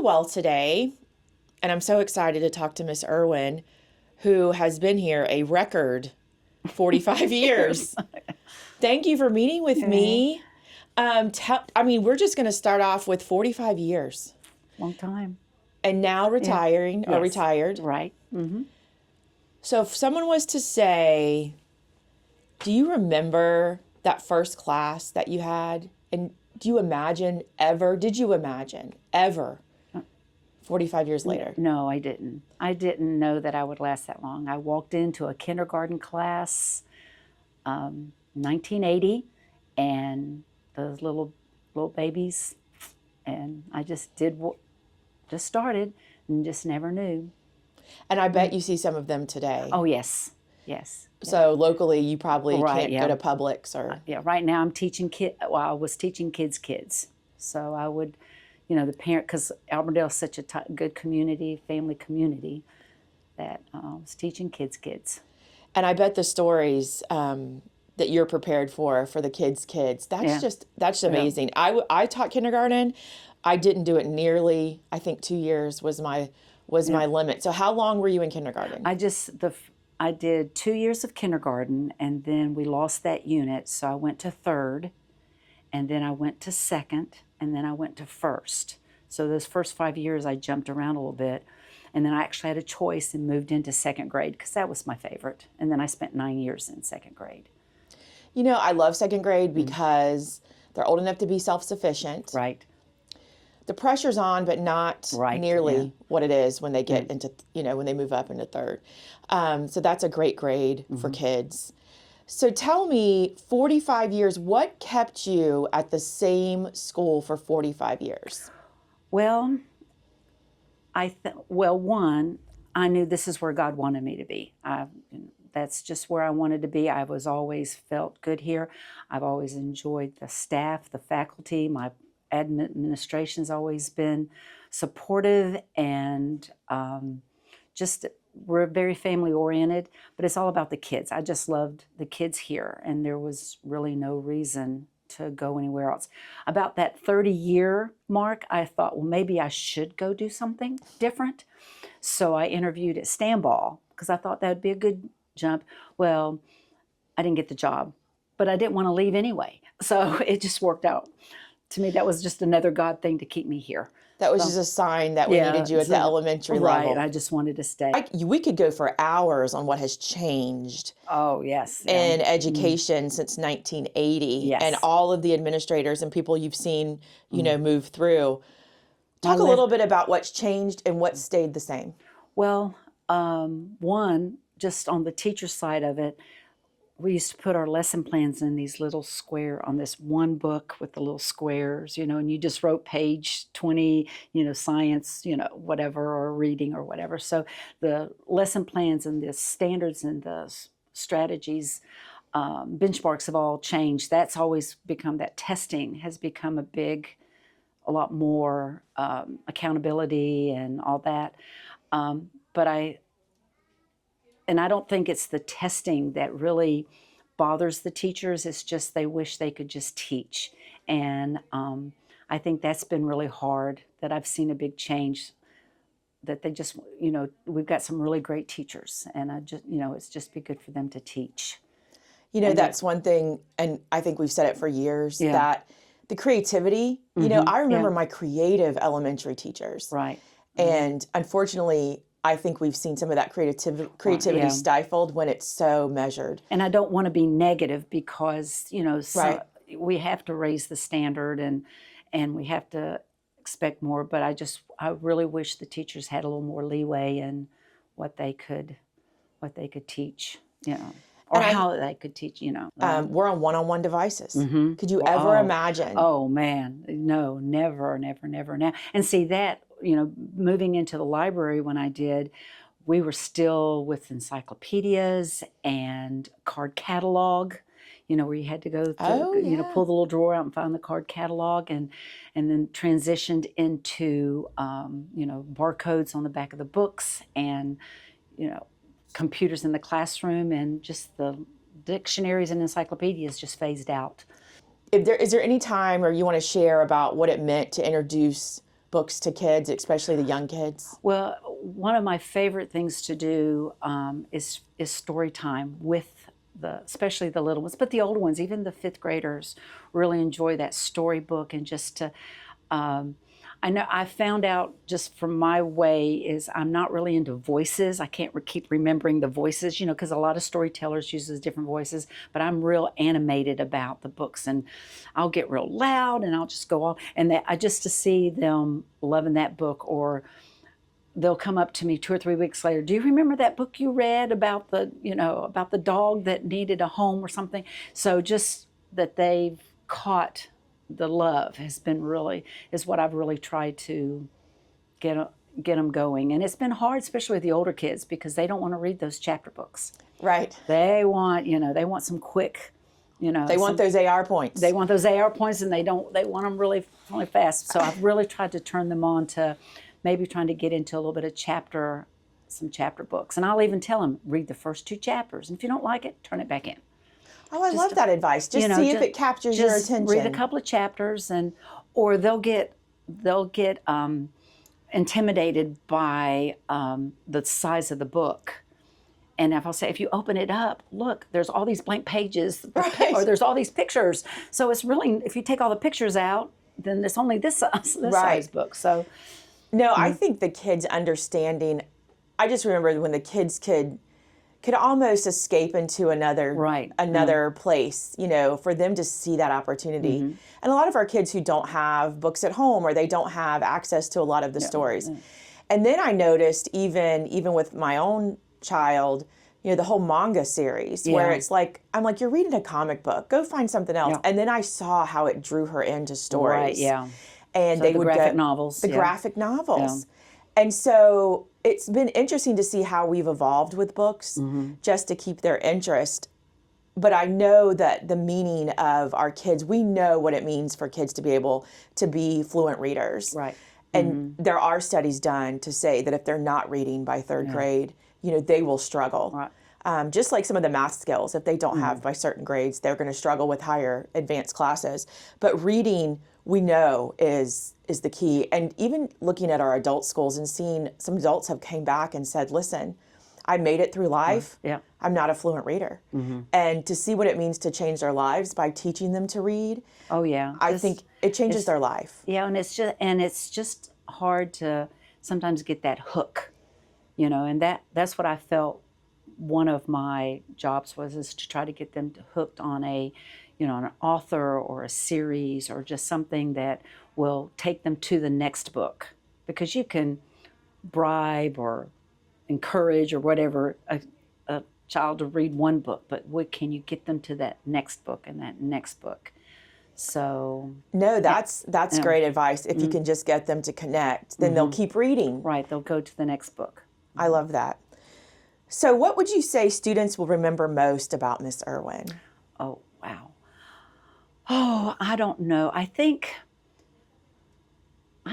Caldwell today, and I'm so excited to talk to Miss Irwin, who has been here a record 45 years. Thank you for meeting with me. We're just going to start off with 45 years. Long time. And now retiring or retired. Right. Mm-hmm. So if someone was to say, do you remember that first class that you had? And did you imagine ever 45 years later? No, I didn't. I didn't know that I would last that long. I walked into a kindergarten class, 1980, and those little babies, and I just started and just never knew. And I bet you see some of them today. Oh, yes. So locally, you probably can't go to Publix or... Right now I'm teaching I was teaching kids. So I would, the parent, because Alberdale is such a good community, family community, that I was teaching kids. And I bet the stories that you're prepared for the kids, that's amazing. Yeah. I taught kindergarten. I didn't do it nearly, I think 2 years was my limit. So how long were you in kindergarten? I did 2 years of kindergarten, and then we lost that unit, so I went to third, and then I went to second, and then I went to first. So those first 5 years I jumped around a little bit, and then I actually had a choice and moved into second grade because that was my favorite. And then I spent 9 years in second grade. I love second grade because they're old enough to be self-sufficient. Right. The pressure's on, but not nearly what it is when they get into, when they move up into third. So that's a great grade for kids. So tell me, 45 years, what kept you at the same school for 45 years? Well, one, I knew this is where God wanted me to be. That's just where I wanted to be. I was always felt good here. I've always enjoyed the staff, the faculty. My administration's always been supportive, and we're very family oriented, but it's all about the kids. I just loved the kids here, and there was really no reason to go anywhere else. About that 30-year mark, I thought, well, maybe I should go do something different. So I interviewed at Stanball because I thought that would be a good jump. Well, I didn't get the job, but I didn't want to leave anyway. So it just worked out. To me, that was just another God thing to keep me here. That was just a sign that we needed you at the elementary level. Right, I just wanted to stay. We could go for hours on what has changed. Oh, yes. In education since 1980. Yes. And all of the administrators and people you've seen, move through. Talk a little bit about what's changed and what stayed the same. Well, one, just on the teacher side of it, we used to put our lesson plans in these little on this one book with the little squares, and you just wrote page 20, science, whatever, or reading or whatever. So the lesson plans and the standards and the strategies, benchmarks have all changed. That's always become, that testing has become a lot more accountability and all that. And I don't think it's the testing that really bothers the teachers. It's just they wish they could just teach. And I think that's been really hard, that I've seen a big change, that they just, we've got some really great teachers. And it's just be good for them to teach. That's one thing, and I think we've said it for years, that the creativity, I remember my creative elementary teachers. Right. And unfortunately, I think we've seen some of that creativity stifled when it's so measured. And I don't want to be negative because, we have to raise the standard and we have to expect more. But I really wish the teachers had a little more leeway in what they could teach, or how they could teach, We're on one-on-one devices. Mm-hmm. Could you ever imagine? Oh, man, no, never now. And see that, moving into the library when I did, we were still with encyclopedias and card catalog, where you had to go through, pull the little drawer out and find the card catalog, and then transitioned into, barcodes on the back of the books, and, computers in the classroom, and just the dictionaries and encyclopedias just phased out. Is there any time or you want to share about what it meant to introduce books to kids, especially the young kids? Well, one of my favorite things to do is story time with especially the little ones, but the older ones, even the fifth graders, really enjoy that storybook. And just to, I know I found out just from my way is I'm not really into voices. I can't keep remembering the voices, because a lot of storytellers uses different voices, but I'm real animated about the books, and I'll get real loud and I'll just go on. And I just to see them loving that book, or they'll come up to me 2 or 3 weeks later. Do you remember that book you read about about the dog that needed a home or something? So just that they've caught the love is what I've really tried to get them going. And it's been hard, especially with the older kids, because they don't want to read those chapter books. Right. They want some quick, they want those AR points. They want those AR points, and they want them really, really fast. So I've really tried to turn them on to maybe trying to get into a little bit of some chapter books. And I'll even tell them, read the first 2 chapters. And if you don't like it, turn it back in. Oh, I love that advice. Just see if it captures your attention. Read a couple of chapters, or they'll get intimidated by the size of the book. And if you open it up, look, there's all these blank pages, right, or there's all these pictures. So it's really, if you take all the pictures out, then it's only this size book. So. No, I think the kids understanding, I just remember when the kids could almost escape into another place, for them to see that opportunity. Mm-hmm. And a lot of our kids who don't have books at home, or they don't have access to a lot of the stories. Yeah. And then I noticed even with my own child, the whole manga series, where it's like, I'm like, you're reading a comic book, go find something else. Yeah. And then I saw how it drew her into stories. Right, yeah. And so they would graphic novels. The graphic novels. Yeah. And so it's been interesting to see how we've evolved with books, mm-hmm, just to keep their interest. But I know that the meaning of our kids, we know what it means for kids to be able to be fluent readers. Right. And mm-hmm, there are studies done to say that if they're not reading by 3rd grade, they will struggle. Right. Just like some of the math skills, if they don't have by certain grades, they're going to struggle with higher advanced classes. But reading, we know, is the key. And even looking at our adult schools and seeing some adults have came back and said, listen, I made it through life. Yeah. I'm not a fluent reader. Mm-hmm. And to see what it means to change their lives by teaching them to read. Oh, yeah. I think it changes their life. Yeah, and it's just hard to sometimes get that hook, and that's what I felt one of my jobs is to try to get them hooked on an author or a series, or just something that will take them to the next book. Because you can bribe or encourage or whatever a child to read one book, but can you get them to that next book and that next book? So no, that's great advice. If you can just get them to connect, then they'll keep reading. Right, they'll go to the next book. I love that. So what would you say students will remember most about Miss Irwin? Oh, wow. Oh, I don't know. I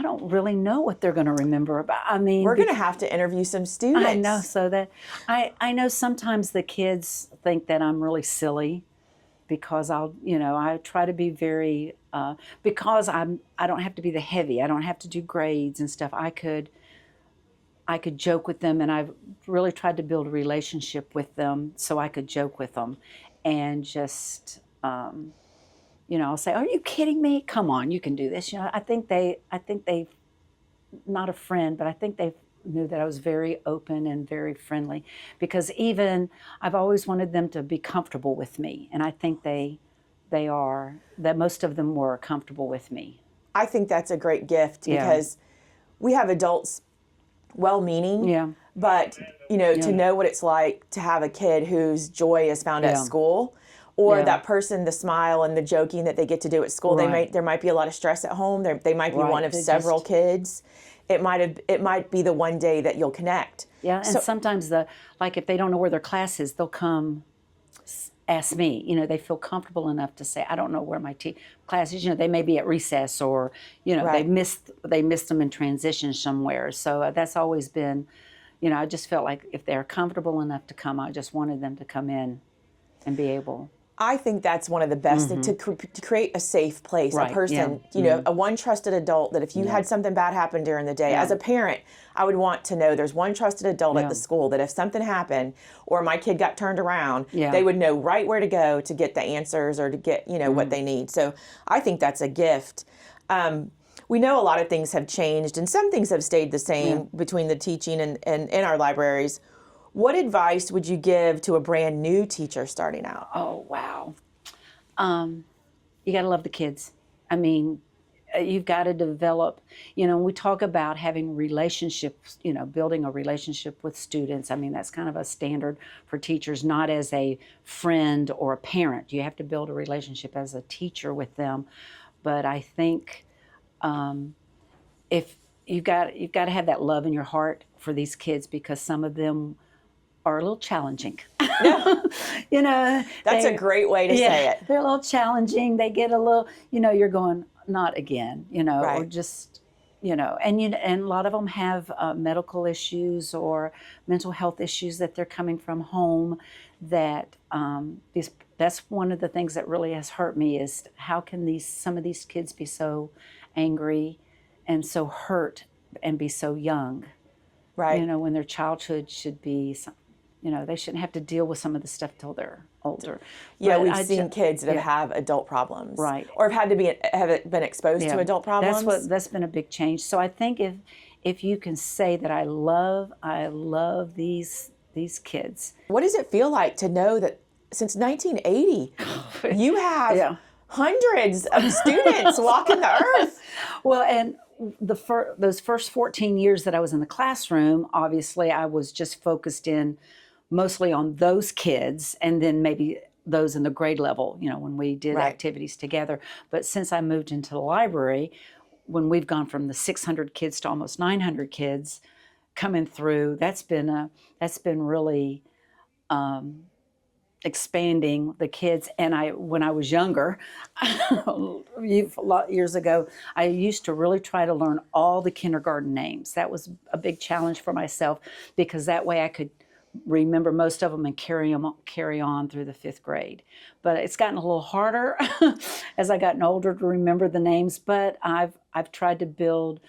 don't really know what they're going to remember about. I mean, we're going to have to interview some students. I know. So that I know sometimes the kids think that I'm really silly, because I try to be very, because I don't have to be the heavy. I don't have to do grades and stuff. I could joke with them, and I've really tried to build a relationship with them so I could joke with them, and just, I'll say, "Are you kidding me? Come on, you can do this." I think they, not a friend, but I think they knew that I was very open and very friendly, because even I've always wanted them to be comfortable with me, and I think they are. That most of them were comfortable with me. I think that's a great gift, because we have adults, well-meaning, but to know what it's like to have a kid whose joy is found at school, or that person, the smile and the joking that they get to do at school. Right. There might be a lot of stress at home. They might be one of several kids. It might be the one day that you'll connect. Yeah, and sometimes if they don't know where their class is, they'll come ask me. They feel comfortable enough to say, I don't know where my class is. They may be at recess, or they missed them in transition somewhere. So that's always been, I just felt like if they're comfortable enough to come, I just wanted them to come in and be able. I think that's one of the best things, to create a safe place, Right, a person, yeah. you know, a one trusted adult that if you had something bad happen during the day, as a parent, I would want to know there's one trusted adult at the school that if something happened or my kid got turned around, they would know right where to go to get the answers or to get, you know, what they need. So I think that's a gift. We know a lot of things have changed and some things have stayed the same between the teaching and in our libraries. What advice would you give to a brand new teacher starting out? Oh, wow. You got to love the kids. I mean, you've got to develop, you know, we talk about having relationships, you know, building a relationship with students. I mean, that's kind of a standard for teachers, not as a friend or a parent. You have to build a relationship as a teacher with them. But I think if you've got to have that love in your heart for these kids, because some of them are a little challenging. You know, that's a great way to say it. They're a little challenging. They get a little, you know, you're going, not again, you know, or just, you know, and a lot of them have medical issues or mental health issues that they're coming from home. That that's one of the things that really has hurt me, is how can some of these kids be so angry and so hurt and be so young, right? You know, when their childhood should be, you know, they shouldn't have to deal with some of the stuff till they're older. Yeah, we've seen kids that have adult problems, right, or have been exposed to adult problems. That's been a big change. So I think if you can say that I love these kids. What does it feel like to know that since 1980 you have hundreds of students walking the earth? Well, and those first 14 years that I was in the classroom, obviously I was just focused in mostly on those kids, and then maybe those in the grade level, you know, when we did activities together. But since I moved into the library, when we've gone from the 600 kids to almost 900 kids coming through, that's been really expanding the kids. And when I was younger, a lot of years ago, I used to really try to learn all the kindergarten names. That was a big challenge for myself, because that way I could remember most of them and carry on through the 5th grade. But it's gotten a little harder as I gotten older to remember the names. But I've tried to build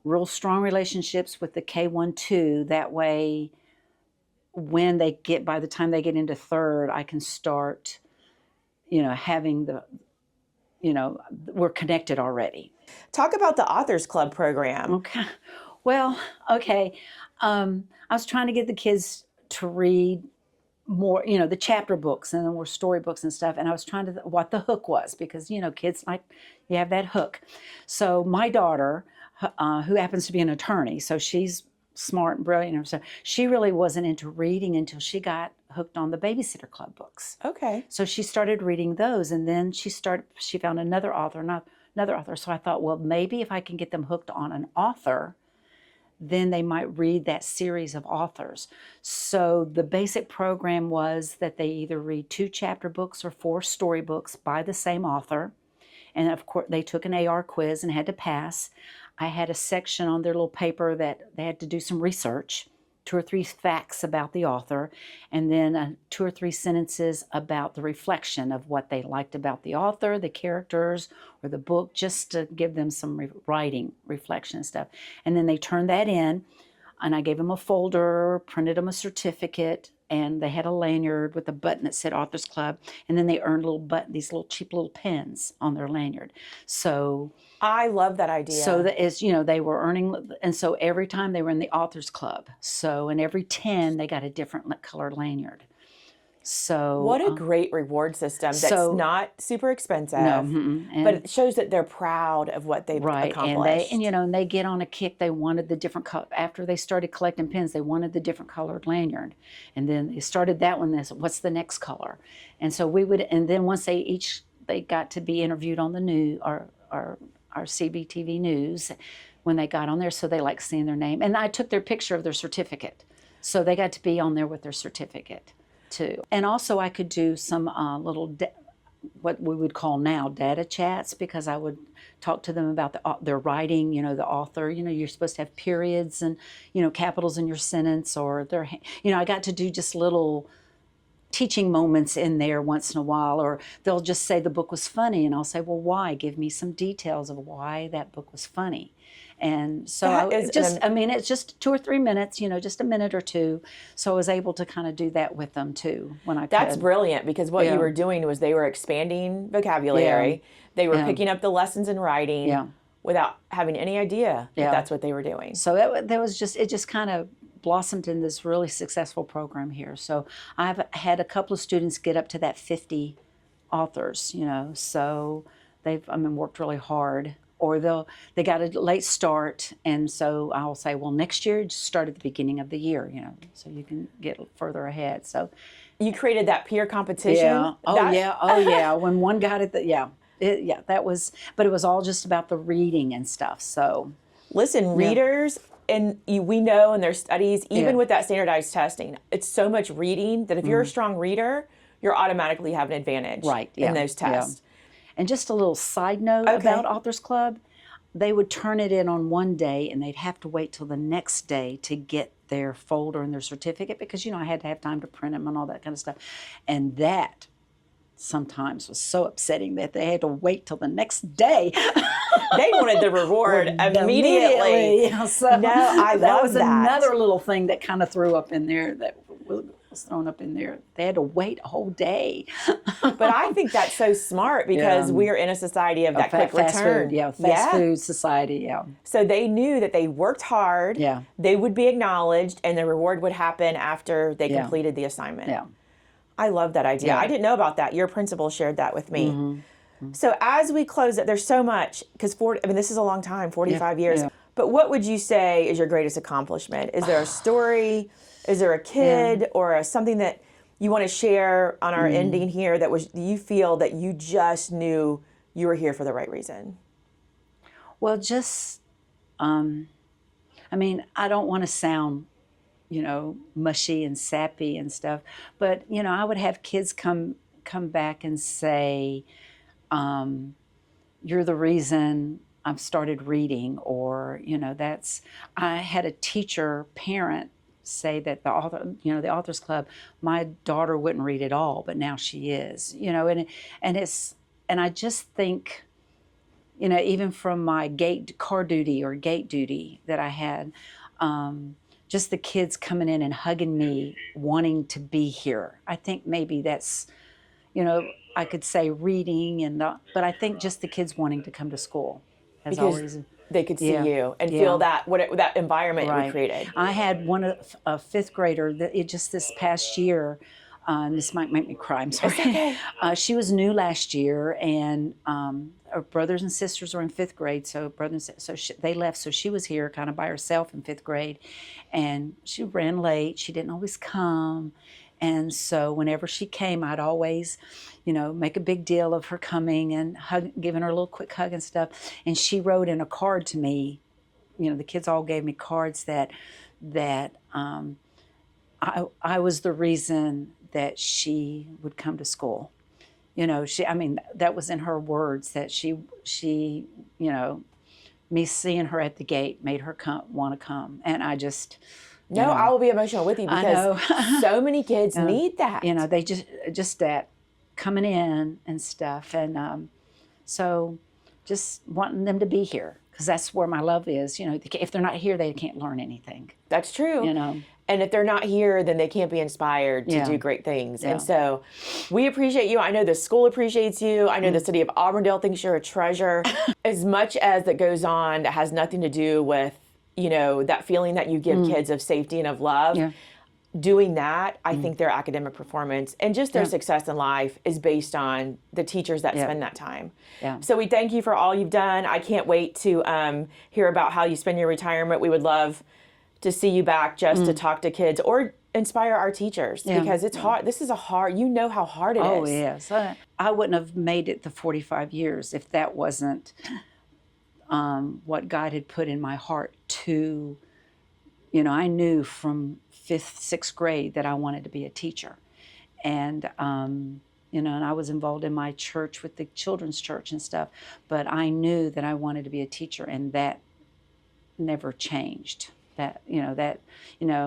real strong relationships with the K1-2. That way, when by the time they get into 3rd, I can start, you know, having we're connected already. Talk about the Authors Club program. Okay. Well, okay. I was trying to get the kids to read more, you know, the chapter books, and then more storybooks and stuff. And I was trying to, what the hook was, because, you know, kids like, you have that hook. So my daughter, who happens to be an attorney, so she's smart and brilliant, so she really wasn't into reading until she got hooked on the Babysitter Club books. Okay. So she started reading those, and then she found another author. So I thought, well, maybe if I can get them hooked on an author, then they might read that series of authors. So the basic program was that they either read 2 chapter books or 4 storybooks by the same author. And of course, they took an AR quiz and had to pass. I had a section on their little paper that they had to do some research, 2 or 3 facts about the author, and then 2 or 3 sentences about the reflection of what they liked about the author, the characters, or the book, just to give them some writing reflection and stuff. And then they turned that in, and I gave them a folder, printed them a certificate, and they had a lanyard with a button that said Authors Club, and then they earned these little cheap little pens on their lanyard. So I love that idea. So that is, you know, they were earning, and so every time they were in the Authors Club, so in every 10 they got a different colored lanyard. So what a great reward system that's not super expensive, but it shows that they're proud of what they've accomplished. And they get on a kick. They wanted the different after they started collecting pens, they wanted the different colored lanyard, and then they started that one. They said, what's the next color? And so and then once they got to be interviewed on the news, our CBTV news, when they got on there, so they like seeing their name, and I took their picture of their certificate, so they got to be on there with their certificate too. And also I could do some little what we would call now data chats, because I would talk to them about their writing, you know, the author, you know, you're supposed to have periods and, you know, capitals in your sentence, or I got to do just little teaching moments in there once in a while, or they'll just say the book was funny, and I'll say, well, why? Give me some details of why that book was funny. And so it's just 2 or 3 minutes, just a minute or two. So I was able to kind of do that with them too when I could. That's brilliant, because what you were doing was they were expanding vocabulary. Yeah. They were picking up the lessons in writing without having any idea that that's what they were doing. So it just kind of blossomed in this really successful program here. So I've had a couple of students get up to that 50 authors, so they've worked really hard. Or they got a late start, and so I'll say, well, next year just start at the beginning of the year, so you can get further ahead. So you created that peer competition. Yeah. Oh yeah. When one got it, that was. But it was all just about the reading and stuff. So listen, readers, and we know in their studies, even with that standardized testing, it's so much reading that if you're a strong reader, you're automatically have an advantage in those tests. Yeah. And just a little side note about Authors Club, they would turn it in on one day, and they'd have to wait till the next day to get their folder and their certificate, because, I had to have time to print them and all that kind of stuff. And that sometimes was so upsetting that they had to wait till the next day. They wanted the reward immediately. So that was another little thing that kind of threw up in there, that was thrown up in there. They had to wait a whole day. But I think that's so smart, because we are in a society of that quick return. Fast food society, So they knew that they worked hard, they would be acknowledged, and the reward would happen after they completed the assignment. Yeah. I love that idea. I didn't know about that. Your principal shared that with me. Mm-hmm. So as we close it, there's so much, because this is a long time, 45 years. Yeah. But what would you say is your greatest accomplishment? Is there a story? Is there a kid or something that you want to share on our ending here that you feel that you just knew you were here for the right reason? Well, just, I don't want to sound, mushy and sappy and stuff, but, I would have kids come back and say, you're the reason I've started reading, or, I had a teacher, parent, say that the Authors Club, my daughter wouldn't read at all, but now she is, and I just think, even from my car duty that I had, just the kids coming in and hugging me, wanting to be here. I think maybe that's, I could say reading but I think just the kids wanting to come to school has always. They could see you and feel that that environment we created. I had a fifth grader that just this past year, and this might make me cry, I'm sorry. Okay. She was new last year, and her brothers and sisters were in fifth grade, so they left, so she was here kind of by herself in fifth grade, and she ran late. She didn't always come. And so whenever she came, I'd always, make a big deal of her coming and giving her a little quick hug and stuff. And she wrote in a card to me, the kids all gave me cards that I was the reason that she would come to school. That was in her words, that she me seeing her at the gate made her want to come. And I just... No, I will be emotional with you, because so many kids need that. They just that coming in and stuff. And so just wanting them to be here, because that's where my love is. If they're not here, they can't learn anything. That's true. And if they're not here, then they can't be inspired to do great things. Yeah. And so we appreciate you. I know the school appreciates you. I know the city of Auburndale thinks you're a treasure. As much as that goes on, that has nothing to do with that feeling that you give kids of safety and of love. Yeah. Doing that, I think their academic performance and just their success in life is based on the teachers that spend that time. Yeah. So we thank you for all you've done. I can't wait to hear about how you spend your retirement. We would love to see you back just to talk to kids or inspire our teachers, because it's hard. This is how hard it is. Oh, yes. I wouldn't have made it the 45 years if that wasn't what God had put in my heart to, I knew from 5th, 6th grade that I wanted to be a teacher. And, and I was involved in my church with the children's church and stuff, but I knew that I wanted to be a teacher, and that never changed.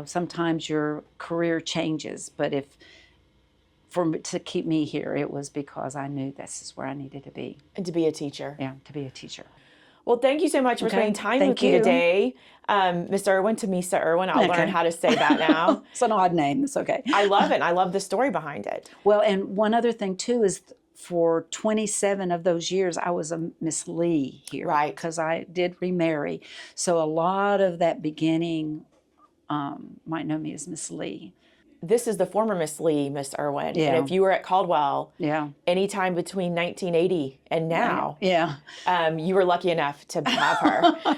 Sometimes your career changes, but to keep me here, it was because I knew this is where I needed to be. And to be a teacher. Yeah, to be a teacher. Well, thank you so much for spending time with me today. Mr. Irwin to Misa Irwin. I'll learn how to say that now. It's an odd name. It's okay. I love it. I love the story behind it. Well, and one other thing, too, is for 27 of those years, I was a Miss Lee here. Right. Because I did remarry. So a lot of that beginning might know me as Miss Lee. This is the former Miss Lee, Miss Irwin. Yeah. And if you were at Caldwell, yeah, anytime between 1980 and now, yeah, you were lucky enough to have her.